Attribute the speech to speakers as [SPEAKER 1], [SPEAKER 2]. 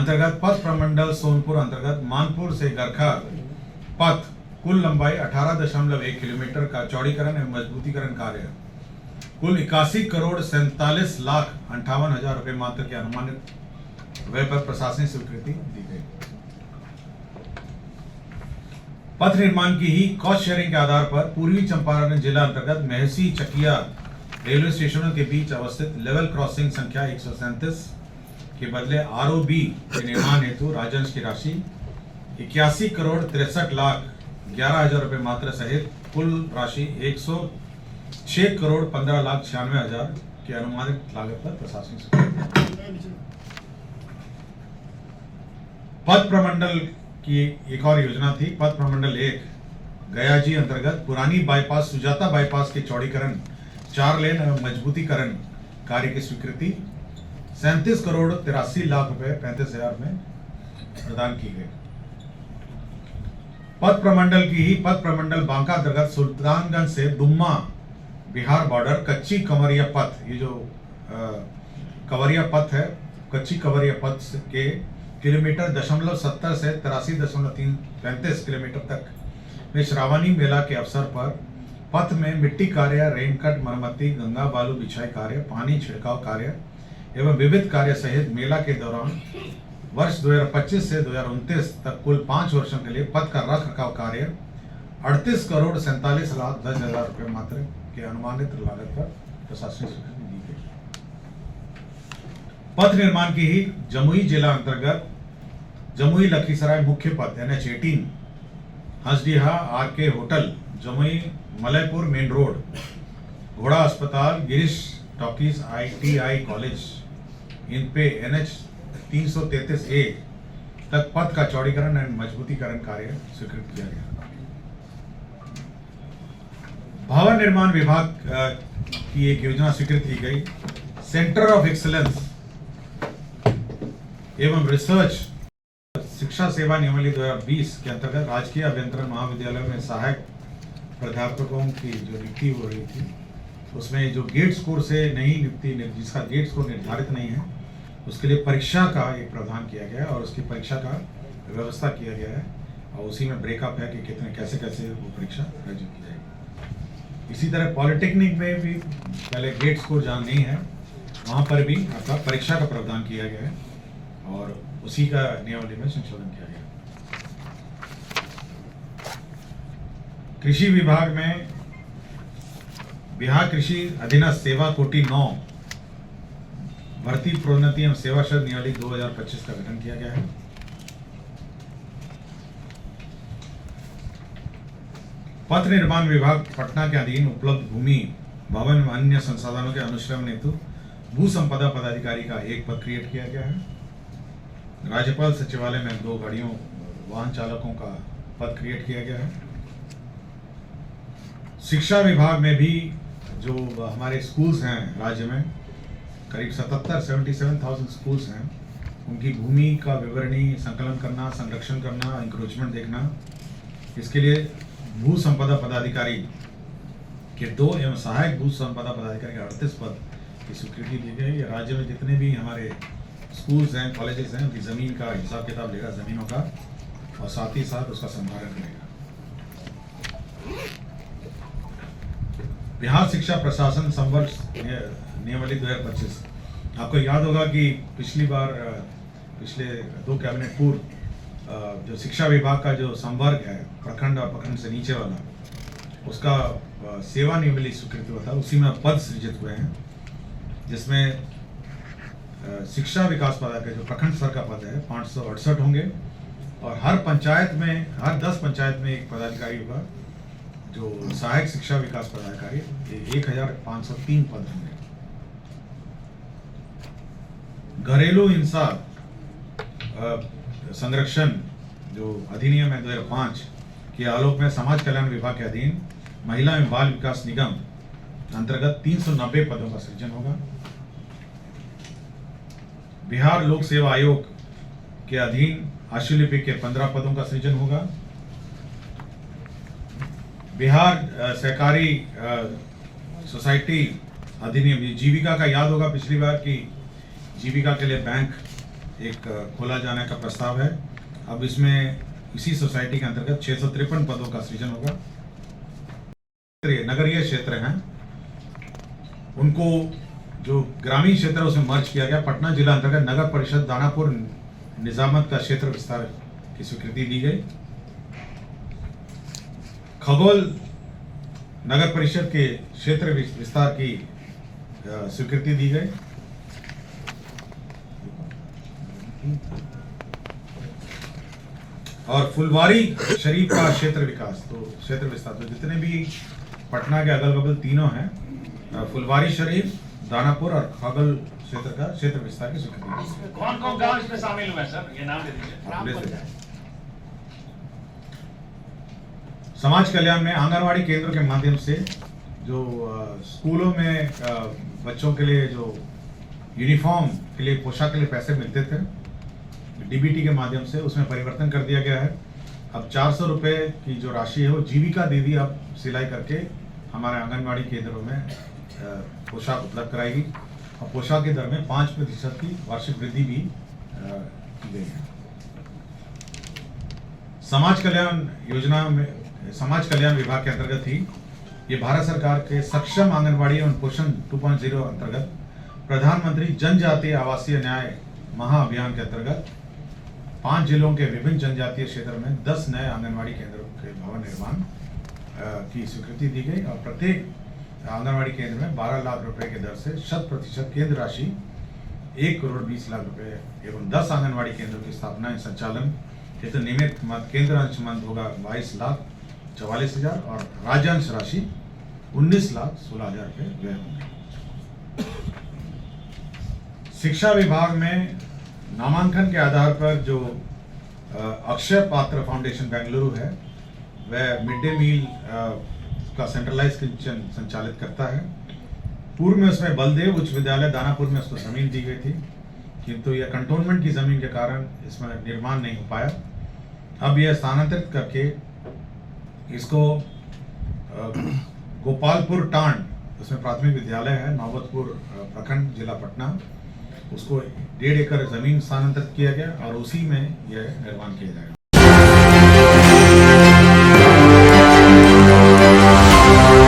[SPEAKER 1] अंतर्गत पथ प्रमंडल सोनपुर अंतर्गत मानपुर से गरखा पथ कुल लंबाई 18.1 किलोमीटर का चौड़ीकरण एवं मजबूतीकरण कार्य कुल 81 करोड़ 47 लाख 58,000 रुपए मात्र के अनुमानित व्यय पर प्रशासनिक स्वीकृति दी गई। पथ निर्माण की ही कॉस्ट शेयरिंग के आधार पर पूर्वी चंपारण जिला अंतर्गत मेहसी चकिया रेलवे स्टेशनों के बीच अवस्थित लेवल क्रॉसिंग संख्या 137 के बदले आरओबी के निर्माण हेतु राजंश की राशि 81 करोड़ 63 लाख 11,000 रुपए मात्र सहित कुल राशि 106 करोड़ 15 लाख 96,000 के अनुमानित लागत पर प्रशासनिक पथ प्रमंडल की एक और योजना थी। पथ प्रमंडल 1 गयाजी अंतर्गत पुरानी बाईपास सुजाता बाईपास के चौड़ीकरण 4 लेन एवं मजबूतीकरण कार्य की स्वीकृति 37 करोड़ 83 लाख रुपए 35,000 में प्रदान की गई। पथ प्रमंडल की ही पथ प्रमंडल बांका अंतर्गत सुल्तानगंज से दुम्मा बिहार बॉर्डर कच्ची कंवरिया पथ, ये जो कंवरिया पथ है, कच्ची कंवरिया पथ के किलोमीटर 0.70 से 83.35 किलोमीटर तक में श्रावणी मेला के अवसर पर पथ में मिट्टी कार्य, रेनकट मरम्मती, गंगा बालू बिछाई कार्य, पानी छिड़काव कार्य एवं विविध कार्य सहित मेला के दौरान वर्ष 2025 से 2029 तक कुल 5 वर्षों के लिए पथ का रख रखाव कार्य 38 करोड़ 47 लाख 10,000 रुपए मात्र के अनुमानित लागत पर प्रशासनिक स्वीकृति दी गई। पथ निर्माण की ही जमुई जिला अंतर्गत जमुई लखीसराय मुख्य पथ NH18 Hansdiha RK hotel Jamui Malaypur main road घोड़ा अस्पताल गिरीश टॉकीज ITI कॉलेज इन पे NH 333A तक पथ का चौड़ीकरण एवं मजबूतीकरण कार्य स्वीकृत किया गया। भवन निर्माण विभाग की एक योजना स्वीकृत की गई। सेंटर ऑफ एक्सीलेंस एवं रिसर्च शिक्षा सेवा नियमावली 2020 के अंतर्गत राजकीय अभियंत्रण महाविद्यालय में सहायक प्राध्यापकों की जो नियुक्ति हो रही थी, उसमें जो गेट स्कोर से नहीं नियुक्ति, जिसका गेट स्कोर निर्धारित नहीं है, उसके लिए परीक्षा का एक प्रावधान किया गया है और उसकी परीक्षा का व्यवस्था किया गया है और उसी में ब्रेकअप है कि कितने कैसे कैसे वो परीक्षा आयोजित की जाएगी। इसी तरह पॉलिटेक्निक में भी पहले गेट स्कोर जहाँ नहीं है वहाँ पर भी आपका परीक्षा का प्रावधान किया गया है और उसी का नियमावली में संशोधन किया गया। कृषि विभाग में बिहार कृषि अधीनस्थ सेवा कोटि 9 भर्ती प्रोन्नति एवं सेवा शर्त नियमावली 2025 का गठन किया गया है। पथ निर्माण विभाग पटना के अधीन उपलब्ध भूमि भवन एवं अन्य संसाधनों के अनुश्रवण हेतु भू संपदा पदाधिकारी का एक पद क्रिएट किया गया है। राज्यपाल सचिवालय में 2 गाड़ियों वाहन चालकों का पद क्रिएट किया गया है। शिक्षा विभाग में भी जो हमारे स्कूल्स हैं राज्य में करीब 77,000 स्कूल्स हैं, उनकी भूमि का विवरणी संकलन करना, संरक्षण करना, इंक्रोचमेंट देखना, इसके लिए भू संपदा पदाधिकारी के 2 एवं सहायक भू संपदा पदाधिकारी के 38 पद की स्वीकृति दी गई। राज्य में जितने भी हमारे स्कूल्स हैं, कॉलेजेस हैं, उनकी ज़मीन का हिसाब किताब लेगा ज़मीनों का और साथ ही साथ उसका संधारण करेगा। बिहार शिक्षा प्रशासन संवर्ष नियमावली 2025, आपको याद होगा कि पिछले 2 कैबिनेट पूर्व जो शिक्षा विभाग का जो संवर्ग है प्रखंड और प्रखंड से नीचे वाला, उसका सेवा नियमावली स्वीकृत हुआ था, उसी में पद सृजित हुए हैं, जिसमें शिक्षा विकास पदाधिकारी जो प्रखंड स्तर का पद है 568 होंगे और हर पंचायत में, हर 10 पंचायत में एक पदाधिकारी होगा जो सहायक शिक्षा विकास पदाधिकारी, 1503 पद होंगे। घरेलू हिंसा संरक्षण जो अधिनियम है 2005 के आलोक में समाज कल्याण विभाग के अधीन महिला एवं बाल विकास निगम अंतर्गत 390 पदों का सृजन होगा। बिहार लोक सेवा आयोग के अधीन आशुलिपि के 15 पदों का सृजन होगा। बिहार सहकारी सोसाइटी अधिनियम, जीविका का याद होगा पिछली बार की जीविका के लिए बैंक एक खोला जाने का प्रस्ताव है। अब इसमें इसी सोसाइटी के अंतर्गत 653 पदों का सृजन होगा। नगरीय क्षेत्र हैं उनको जो ग्रामीण क्षेत्र है उसमें मर्ज किया गया। पटना जिला अंतर्गत नगर परिषद दानापुर निजामत का क्षेत्र विस्तार की स्वीकृति दी गई। खगोल नगर परिषद के क्षेत्र विस्तार की स्वीकृति दी गई। और फुलवारी शरीफ का क्षेत्र विकास, तो क्षेत्र विस्तार, तो जितने भी पटना के अगल बगल तीनों हैं, फुलवारी शरीफ, दानापुर और खगल क्षेत्र का क्षेत्र विस्तार की स्वीकृति।
[SPEAKER 2] कौन कौन गांव इसमें शामिल हुए सर, ये नाम दे दीजिए।
[SPEAKER 1] समाज कल्याण में आंगनवाड़ी केंद्रों के माध्यम से जो स्कूलों में बच्चों के लिए जो यूनिफॉर्म के लिए, पोशाक के लिए पैसे मिलते थे डीबीटी के माध्यम से, उसमें परिवर्तन कर दिया गया है। अब 400 रुपये की जो राशि है वो जीविका दीदी अब सिलाई करके हमारे आंगनवाड़ी केंद्रों में पोशाक उपलब्ध कराएगी और पोशाक की दर में 5% की वार्षिक वृद्धि भी की गई है। समाज कल्याण योजना में, समाज कल्याण विभाग के अंतर्गत ही ये भारत सरकार के सक्षम आंगनवाड़ी एवं पोषण 2.0 अंतर्गत प्रधानमंत्री जनजातीय आवासीय न्याय महाअभियान के अंतर्गत 5 जिलों के विभिन्न जनजातीय क्षेत्र में 10 नए आंगनवाड़ी केंद्रों के भवन निर्माण की स्वीकृति दी गई और प्रत्येक आंगनवाड़ी केंद्र में 12 लाख रुपए की दर से 100% केंद्र राशि 1 करोड़ 20 लाख रुपए एवं 10 आंगनवाड़ी केंद्रों की स्थापना संचालन हेतु नियमित केंद्र अंश मंद होगा 22,44,000 और राज्यांश राशि 19,16,000 रुपए व्यय होंगे। शिक्षा विभाग में नामांकन के आधार पर जो अक्षय पात्र फाउंडेशन बेंगलुरु है वह मिड डे मील का सेंट्रलाइज किचन संचालित करता है। पूर्व में उसमें बलदेव उच्च विद्यालय दानापुर में उसको जमीन दी गई थी, किंतु यह कंटोनमेंट की जमीन के कारण इसमें निर्माण नहीं हो पाया। अब यह स्थानांतरित करके इसको गोपालपुर टांड, उसमें प्राथमिक विद्यालय है, नौबतपुर प्रखंड जिला पटना, उसको 1.5 एकड़ जमीन स्थानांतरित किया गया और उसी में यह निर्माण किया जाएगा।